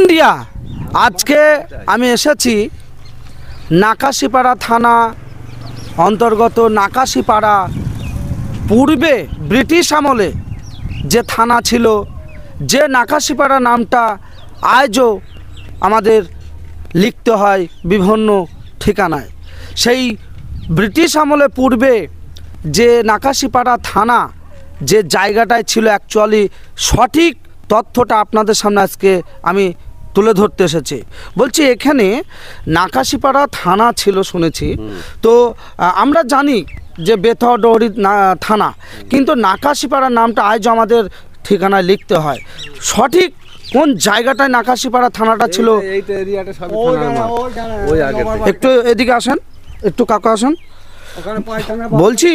India. আজকে আমি এসেছি নাকাশিপাড়া থানা অন্তর্গত নাকাশিপাড়া। পূর্বে ব্রিটিশ আমলে যে থানা ছিল, যে নাকাশিপাড়া নামটা আজও আমাদের লিখতে হয় বিভিন্ন ঠিকানায়, সেই ব্রিটিশ আমলে পূর্বে যে নাকাশিপাড়া থানা যে জায়গাটায় ছিল, অ্যাকচুয়ালি সঠিক তথ্যটা আপনাদের সামনে আজকে আমি তুলে ধরতে এসেছি। বলছি এখানে নাকাশিপাড়া থানা ছিল শুনেছি, তো আমরা জানি যে বেথুয়া ডহরি থানা, কিন্তু নাকাশিপাড়া নামটা আজও আমাদের ঠিকানায় লিখতে হয়। সঠিক কোন জায়গাটায় নাকাশিপাড়া থানাটা ছিল? একটু এদিকে আসেন, একটু কাকা আসেন। বলছি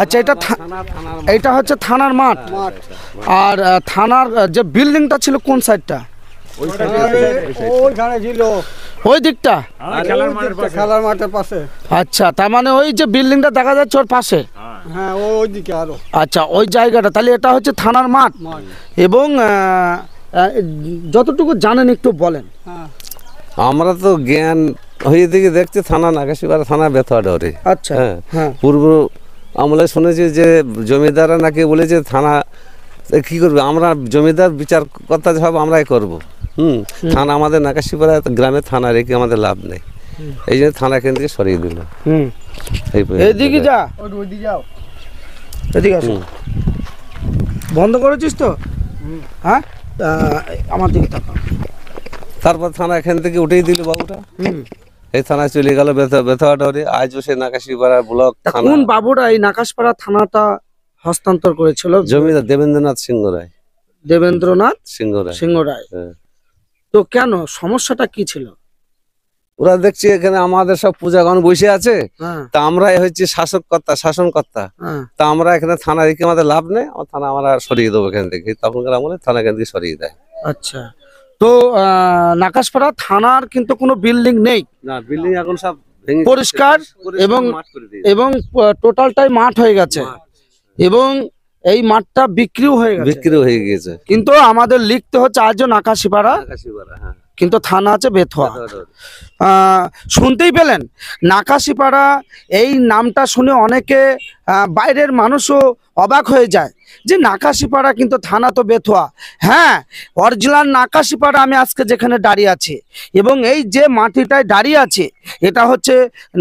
আচ্ছা, এটা হচ্ছে থানার মাঠ। আর থানার যে বিল্ডিংটা ছিল কোন সাইডটা? ওই দিকটা, খেলার মাঠের পাশে। আচ্ছা, তার মানে ওই যে বিল্ডিংটা দেখা যাচ্ছে ওর পাশে। হ্যাঁ, ওই দিকে আরো। আচ্ছা, ওই জায়গাটা তাহলে এটা হচ্ছে থানার মাঠ। এবং যতটুকু জানেন একটু বলেন। আমরা তো জ্ঞান হয়ে দিকে দেখছি থানা নাকাশিপাড়া থানা বেথুয়া ডহরি। আচ্ছা, হ্যাঁ। পূর্ব আমলে শুনেছি যে জমিদাররা নাকি বলেছে থানা কি করবে, আমরা জমিদার বিচার কর্তা সব আমরাই করব। থানা আমাদের নাকাশিপাড়া গ্রামে থানা রেখে আমাদের লাভ নেই, এই জন্য থানা এখান থেকে সরিয়ে দিল। এদিকে যা, এদিকে আসো। বন্ধ করেছিস তো? হ্যাঁ, আমার দিকে তাকাও। তারপর থানা এখান থেকে উঠেই দিল বাবুটা। এই থানায় চলে গেল বেথুয়া ডহরি। আজও সে নাকাশিপাড়া ব্লক থানা। কোন বাবুরা এই নাকাশিপাড়া থানাটা হস্তান্তর করেছিল? জমিদার দেবেন্দ্রনাথ সিংহ রায়। দেবেন্দ্রনাথ সিংহ রায়। তো কেন, সমস্যাটা কি ছিল? ওরা দেখছি এখানে আমাদের সব পূজাগণ বসে আছে, তা আমরা হচ্ছে শাসনকর্তা, তা আমরা এখানে থানা রেখে আমাদের লাভ নেই, আমার থানা আমরা সরিয়ে দেবো এখান থেকে। তখনকার আমলে থানা এখান থেকে সরিয়ে দেয়। আচ্ছা, তো নাকাশিপাড়া থানার কিন্তু কোনো বিল্ডিং নেই, না, বিল্ডিং এখন সব পরিষ্কার এবং টোটালটাই মাঠ হয়ে গেছে, এবং এই মাঠটা বিক্রিও হয়ে গেছে। কিন্তু আমাদের লিখতে হচ্ছে আজও নাকাশিপাড়া, কিন্তু থানা আছে বেথুয়া। শুনতেই পেলেন, নাকাশিপাড়া এই নামটা শুনে অনেকে বাইরের মানুষও অবাক হয়ে যায় যে নাকাশিপাড়া, কিন্তু থানা তো বেথুয়া। হ্যাঁ, অরিজিনাল নাকাশিপাড়া আমি আজকে যেখানে দাঁড়িয়ে আছি, এবং এই যে মাটিটায় দাঁড়িয়ে আছে, এটা হচ্ছে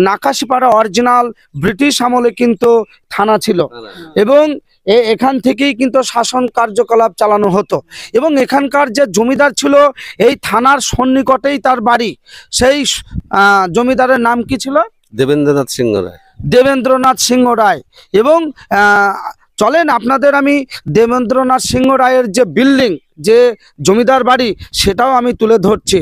নাকাশিপাড়া অরিজিনাল ব্রিটিশ আমলে কিন্তু থানা ছিল, এবং এখান থেকেই কিন্তু শাসন কার্যকলাপ চালানো হতো। এবং এখানকার যে জমিদার ছিল, এই থানার সন্নিকটেই তার বাড়ি। সেই জমিদারের নাম কি ছিল? দেবেন্দ্রনাথ সিংহ রায়। এবং চলেন আপনাদের আমি দেবেন্দ্রনাথ সিংহ রায়ের যে বিল্ডিং, যে জমিদার বাড়ি, সেটাও আমি তুলে ধরছি।